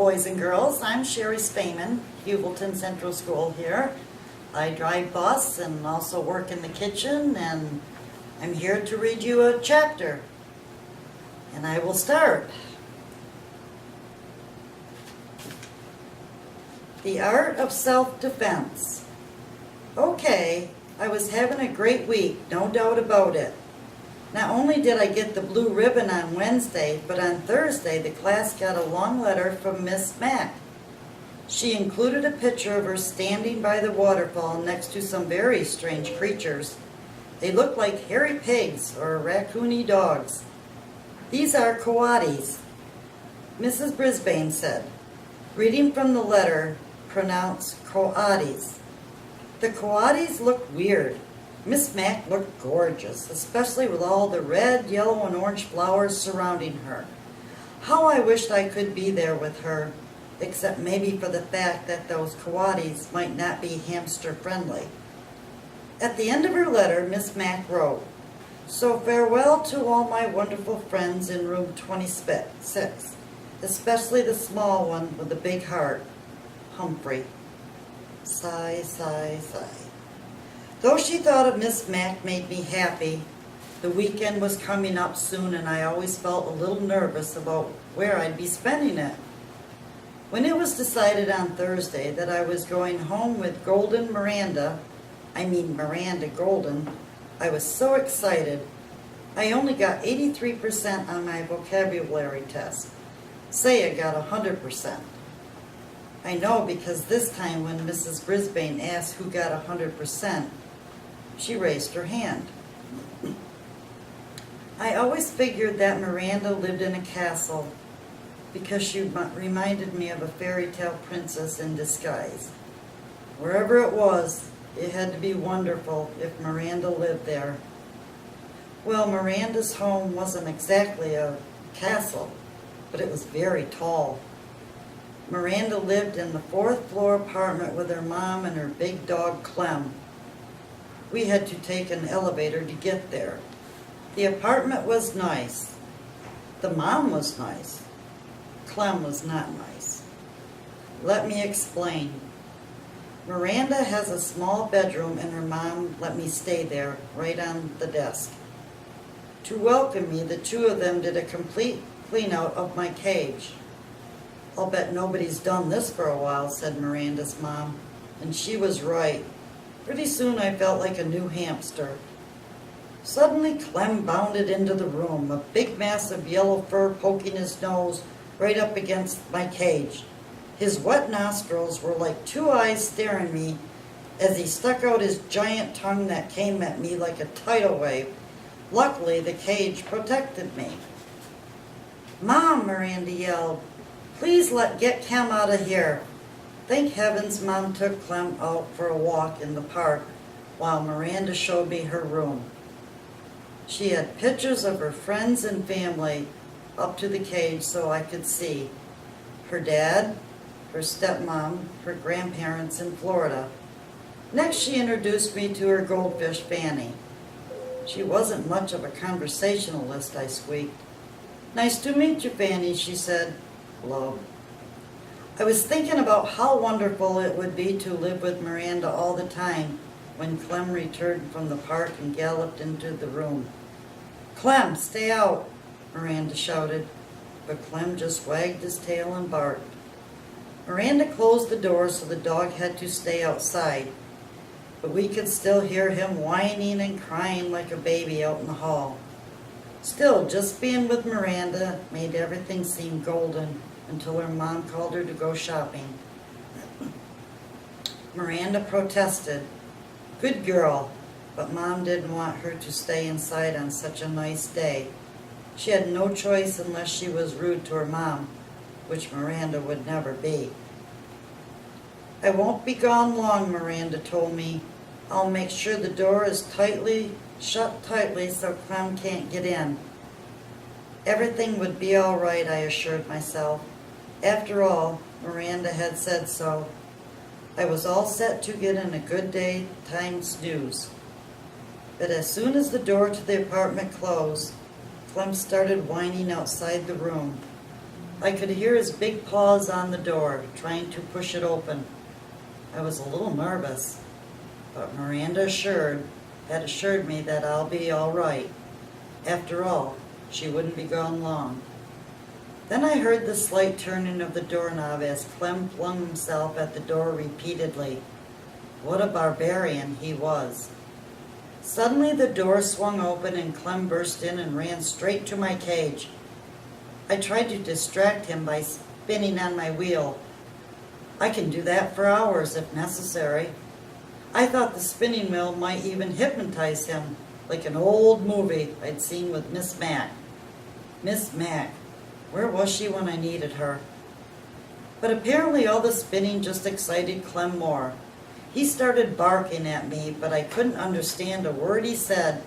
boys and girls. I'm Sherry Spaman, Hubleton Central School here. I drive bus and also work in the kitchen, and I'm here to read you a chapter. And I will start. The Art of Self-Defense. Okay, I was having a great week, no doubt about it. Not only did I get the blue ribbon on Wednesday, but on Thursday the class got a long letter from Miss Mack. She included a picture of her standing by the waterfall next to some very strange creatures. They looked like hairy pigs or raccoony dogs. These are coatis, Mrs. Brisbane said. Reading from the letter, pronounced coatis. The coatis looked weird. Miss Mack looked gorgeous, especially with all the red, yellow, and orange flowers surrounding her. How I wished I could be there with her, except maybe for the fact that those coatis might not be hamster-friendly. At the end of her letter, Miss Mack wrote, "So farewell to all my wonderful friends in room 26, especially the small one with the big heart, Humphrey." Sigh, sigh, sigh. Though she thought of Miss Mack made me happy, the weekend was coming up soon and I always felt a little nervous about where I'd be spending it. When it was decided on Thursday that I was going home with Miranda Golden, I was so excited. I only got 83% on my vocabulary test. Say I got 100%. I know because this time when Mrs. Brisbane asked who got 100%, she raised her hand. I always figured that Miranda lived in a castle because she reminded me of a fairy tale princess in disguise. Wherever it was, it had to be wonderful if Miranda lived there. Well, Miranda's home wasn't exactly a castle, but it was very tall. Miranda lived in the 4th floor apartment with her mom and her big dog Clem. We had to take an elevator to get there. The apartment was nice. The mom was nice. Clem was not nice. Let me explain. Miranda has a small bedroom and her mom let me stay there, right on the desk. To welcome me, the two of them did a complete clean out of my cage. "I'll bet nobody's done this for a while," said Miranda's mom, and she was right. Pretty soon I felt like a new hamster. Suddenly Clem bounded into the room, a big mass of yellow fur poking his nose right up against my cage. His wet nostrils were like two eyes staring me as he stuck out his giant tongue that came at me like a tidal wave. Luckily, the cage protected me. "Mom," Miranda yelled, "please get Clem out of here." Thank heavens Mom took Clem out for a walk in the park while Miranda showed me her room. She had pictures of her friends and family up to the cage so I could see. Her dad, her stepmom, her grandparents in Florida. Next she introduced me to her goldfish Fanny. She wasn't much of a conversationalist, I squeaked. "Nice to meet you, Fanny," she said. Hello. I was thinking about how wonderful it would be to live with Miranda all the time when Clem returned from the park and galloped into the room. "Clem, stay out," Miranda shouted, but Clem just wagged his tail and barked. Miranda closed the door so the dog had to stay outside, but we could still hear him whining and crying like a baby out in the hall. Still, just being with Miranda made everything seem golden until her mom called her to go shopping. Miranda protested. Good girl, but Mom didn't want her to stay inside on such a nice day. She had no choice unless she was rude to her mom, which Miranda would never be. "I won't be gone long," Miranda told me. "I'll make sure the door is shut tightly so Clem can't get in." Everything would be all right, I assured myself. After all, Miranda had said so. I was all set to get in a good daytime snooze. But as soon as the door to the apartment closed, Clem started whining outside the room. I could hear his big paws on the door, trying to push it open. I was a little nervous, but Miranda had assured me that I'll be all right. After all, she wouldn't be gone long. Then I heard the slight turning of the doorknob as Clem flung himself at the door repeatedly. What a barbarian he was. Suddenly the door swung open and Clem burst in and ran straight to my cage. I tried to distract him by spinning on my wheel. I can do that for hours if necessary. I thought the spinning wheel might even hypnotize him, like an old movie I'd seen with Miss Mac. Miss Mac, where was she when I needed her? But apparently all the spinning just excited Clem more. He started barking at me, but I couldn't understand a word he said.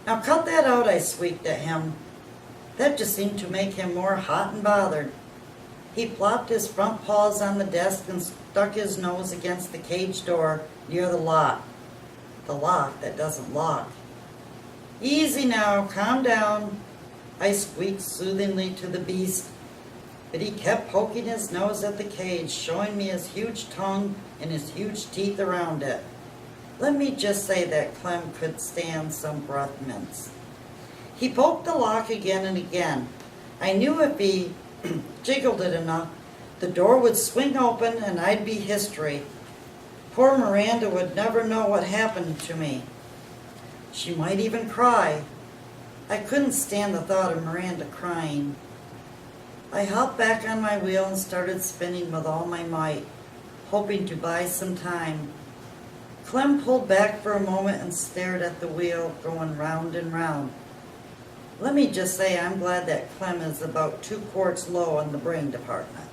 Now cut that out, I squeaked at him. That just seemed to make him more hot and bothered. He plopped his front paws on the desk and stuck his nose against the cage door near the lock. The lock that doesn't lock. Easy now, calm down, I squeaked soothingly to the beast, but he kept poking his nose at the cage, showing me his huge tongue and his huge teeth around it. Let me just say that Clem could stand some breath mints. He poked the lock again and again. I knew if he jiggled it enough, the door would swing open and I'd be history. Poor Miranda would never know what happened to me. She might even cry. I couldn't stand the thought of Miranda crying. I hopped back on my wheel and started spinning with all my might, hoping to buy some time. Clem pulled back for a moment and stared at the wheel going round and round. Let me just say I'm glad that Clem is about 2 quarts low on the brain department.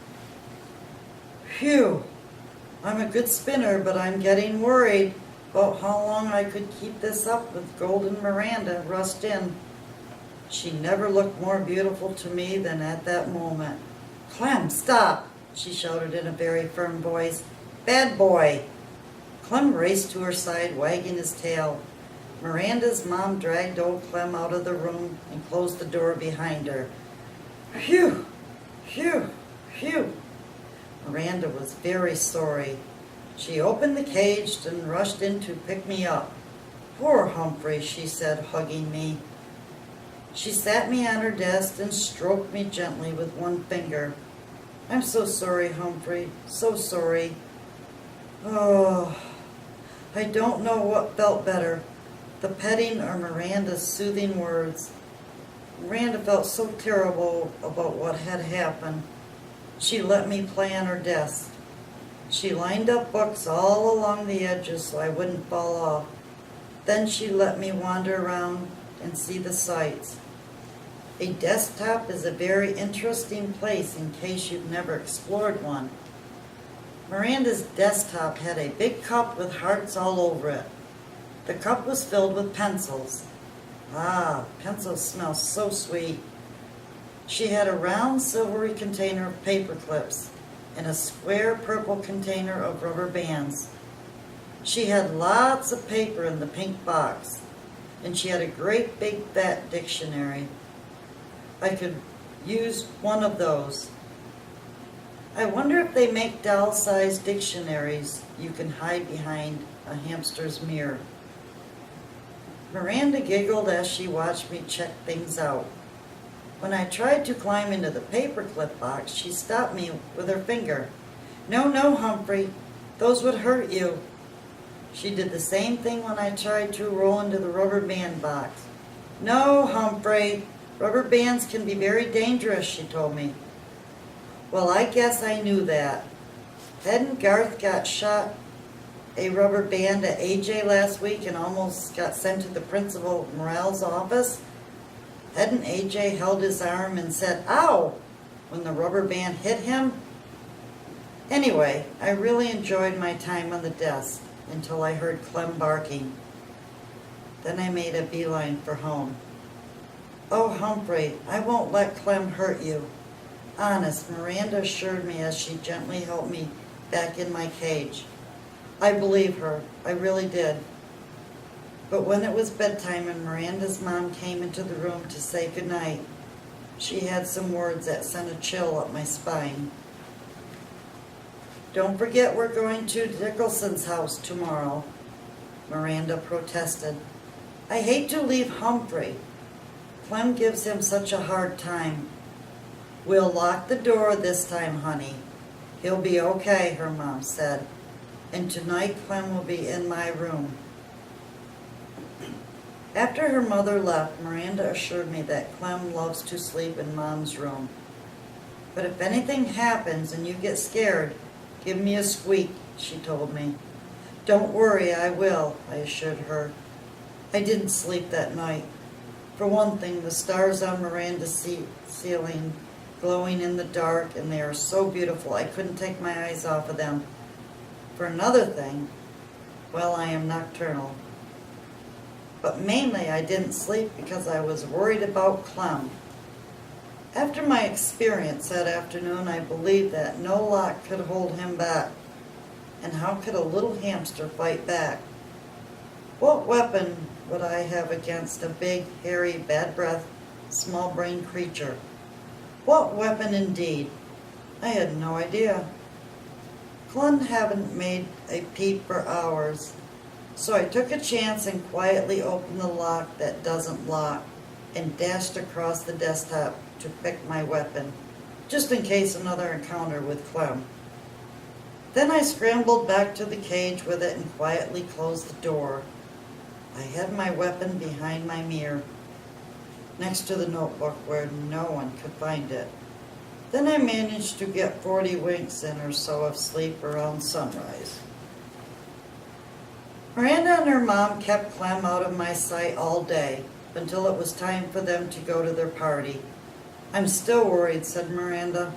Phew! I'm a good spinner, but I'm getting worried about how long I could keep this up with Golden Miranda rushed in. She never looked more beautiful to me than at that moment. Clem, stop! She shouted in a very firm voice. Bad boy! Clem raced to her side, wagging his tail. Miranda's mom dragged old Clem out of the room and closed the door behind her. Phew! Phew! Phew! Miranda was very sorry. She opened the cage and rushed in to pick me up. Poor Humphrey, she said, hugging me. She sat me on her desk and stroked me gently with one finger. I'm so sorry, Humphrey, so sorry. Oh, I don't know what felt better, the petting or Miranda's soothing words. Miranda felt so terrible about what had happened. She let me play on her desk. She lined up books all along the edges so I wouldn't fall off. Then she let me wander around and see the sights. A desktop is a very interesting place in case you've never explored one. Miranda's desktop had a big cup with hearts all over it. The cup was filled with pencils. Ah, pencils smell so sweet. She had a round silvery container of paper clips and a square purple container of rubber bands. She had lots of paper in the pink box, and she had a great big fat dictionary. I could use one of those. I wonder if they make doll-sized dictionaries you can hide behind a hamster's mirror. Miranda giggled as she watched me check things out. When I tried to climb into the paperclip box, she stopped me with her finger. No, no, Humphrey, those would hurt you. She did the same thing when I tried to roll into the rubber band box. No, Humphrey, rubber bands can be very dangerous, she told me. Well, I guess I knew that. Hadn't Garth got shot a rubber band at AJ last week and almost got sent to the principal Morale's office? Hadn't AJ held his arm and said, ow, when the rubber band hit him? Anyway, I really enjoyed my time on the desk until I heard Clem barking. Then I made a beeline for home. Oh, Humphrey, I won't let Clem hurt you. Honest, Miranda assured me as she gently helped me back in my cage. I believe her, I really did. But when it was bedtime and Miranda's mom came into the room to say goodnight, She had some words that sent a chill up my spine. "Don't forget we're going to Dickerson's house tomorrow," Miranda protested. "I hate to leave Humphrey. Clem gives him such a hard time." "We'll lock the door this time, honey. He'll be okay," her mom said. "And tonight Clem will be in my room." After her mother left, Miranda assured me that Clem loves to sleep in Mom's room. "But if anything happens and you get scared, give me a squeak," she told me. "Don't worry, I will," I assured her. I didn't sleep that night. For one thing, the stars on Miranda's ceiling glowing in the dark, and they are so beautiful I couldn't take my eyes off of them. For another thing, well, I am nocturnal. But mainly I didn't sleep because I was worried about Clem. After my experience that afternoon, I believed that no lock could hold him back. And how could a little hamster fight back? What weapon would I have against a big, hairy, bad-breathed, small-brained creature? What weapon indeed? I had no idea. Clem hadn't made a peep for hours, so I took a chance and quietly opened the lock that doesn't lock and dashed across the desktop to pick my weapon, just in case another encounter with Clem. Then I scrambled back to the cage with it and quietly closed the door. I had my weapon behind my mirror, next to the notebook where no one could find it. Then I managed to get 40 winks in or so of sleep around sunrise. Miranda and her mom kept Clem out of my sight all day, until it was time for them to go to their party. "I'm still worried," said Miranda.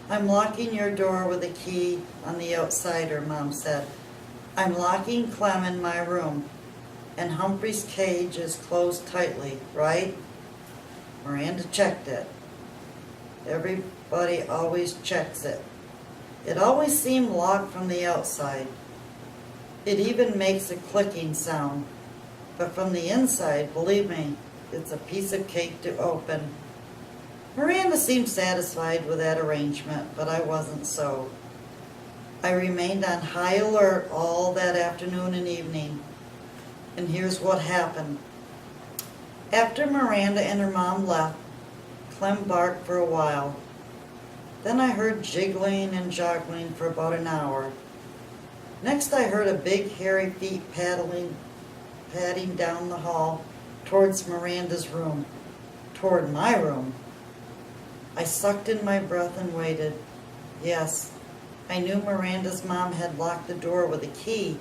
"I'm locking your door with a key on the outside," her mom said. "I'm locking Clem in my room, and Humphrey's cage is closed tightly, right?" Miranda checked it. Everybody always checks it. It always seemed locked from the outside. It even makes a clicking sound. But from the inside, believe me, it's a piece of cake to open. Miranda seemed satisfied with that arrangement, but I wasn't so. I remained on high alert all that afternoon and evening. And here's what happened. After Miranda and her mom left, Clem barked for a while. Then I heard jiggling and joggling for about an hour. Next I heard a big hairy feet padding down the hall towards Miranda's room, toward my room. I sucked in my breath and waited. Yes, I knew Miranda's mom had locked the door with a key,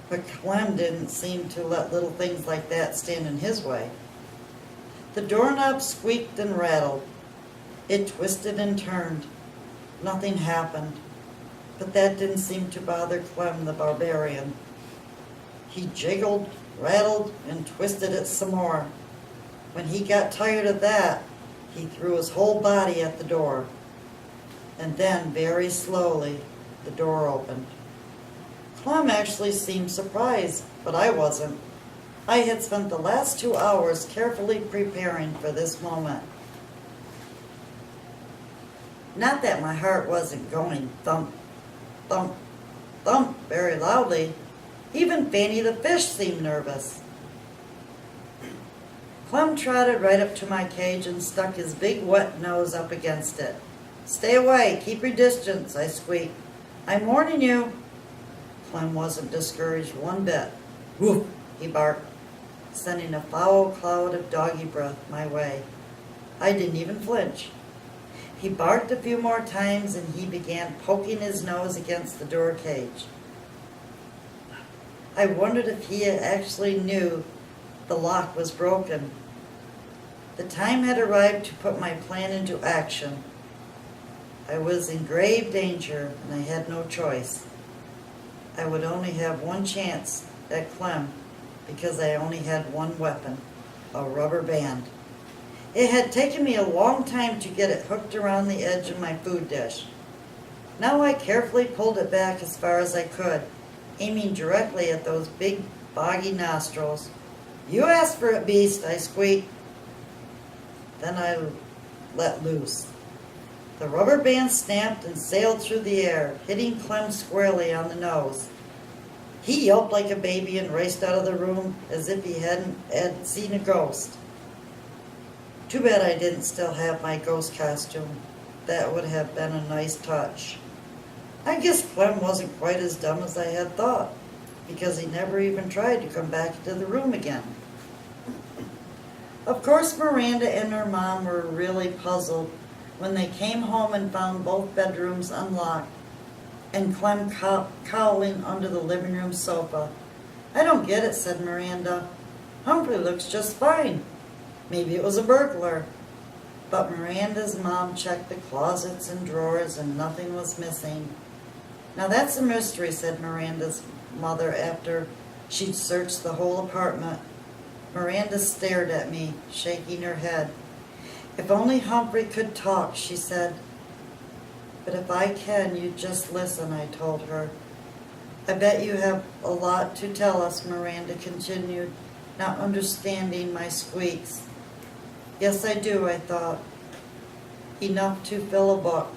but Clem didn't seem to let little things like that stand in his way. The doorknob squeaked and rattled. It twisted and turned. Nothing happened, but that didn't seem to bother Clem the barbarian. He jiggled, rattled, and twisted it some more. When he got tired of that, he threw his whole body at the door. And then, very slowly, the door opened. Clem actually seemed surprised, but I wasn't. I had spent the last 2 hours carefully preparing for this moment. Not that my heart wasn't going thump, thump, thump very loudly. Even Fanny the fish seemed nervous. Clem trotted right up to my cage and stuck his big wet nose up against it. "Stay away, keep your distance," I squeaked. "I'm warning you." Clem wasn't discouraged one bit. "Woof," he barked, sending a foul cloud of doggy breath my way. I didn't even flinch. He barked a few more times and he began poking his nose against the door cage. I wondered if he actually knew the lock was broken. The time had arrived to put my plan into action. I was in grave danger and I had no choice. I would only have one chance at Clem because I only had one weapon, a rubber band. It had taken me a long time to get it hooked around the edge of my food dish. Now I carefully pulled it back as far as I could, aiming directly at those big, boggy nostrils. "You asked for it, beast," I squeaked. Then I let loose. The rubber band snapped and sailed through the air, hitting Clem squarely on the nose. He yelped like a baby and raced out of the room as if he had seen a ghost. Too bad I didn't still have my ghost costume. That would have been a nice touch. I guess Clem wasn't quite as dumb as I had thought, because he never even tried to come back into the room again. Of course, Miranda and her mom were really puzzled when they came home and found both bedrooms unlocked and Clem cowling under the living room sofa. I don't get it, said Miranda. Humphrey looks just fine. Maybe it was a burglar. But Miranda's mom checked the closets and drawers and nothing was missing. Now that's a mystery, said Miranda's mother after she'd searched the whole apartment. Miranda stared at me, shaking her head. If only Humphrey could talk, she said. But if I can, you just listen, I told her. I bet you have a lot to tell us, Miranda continued, not understanding my squeaks. Yes, I do, I thought. Enough to fill a book.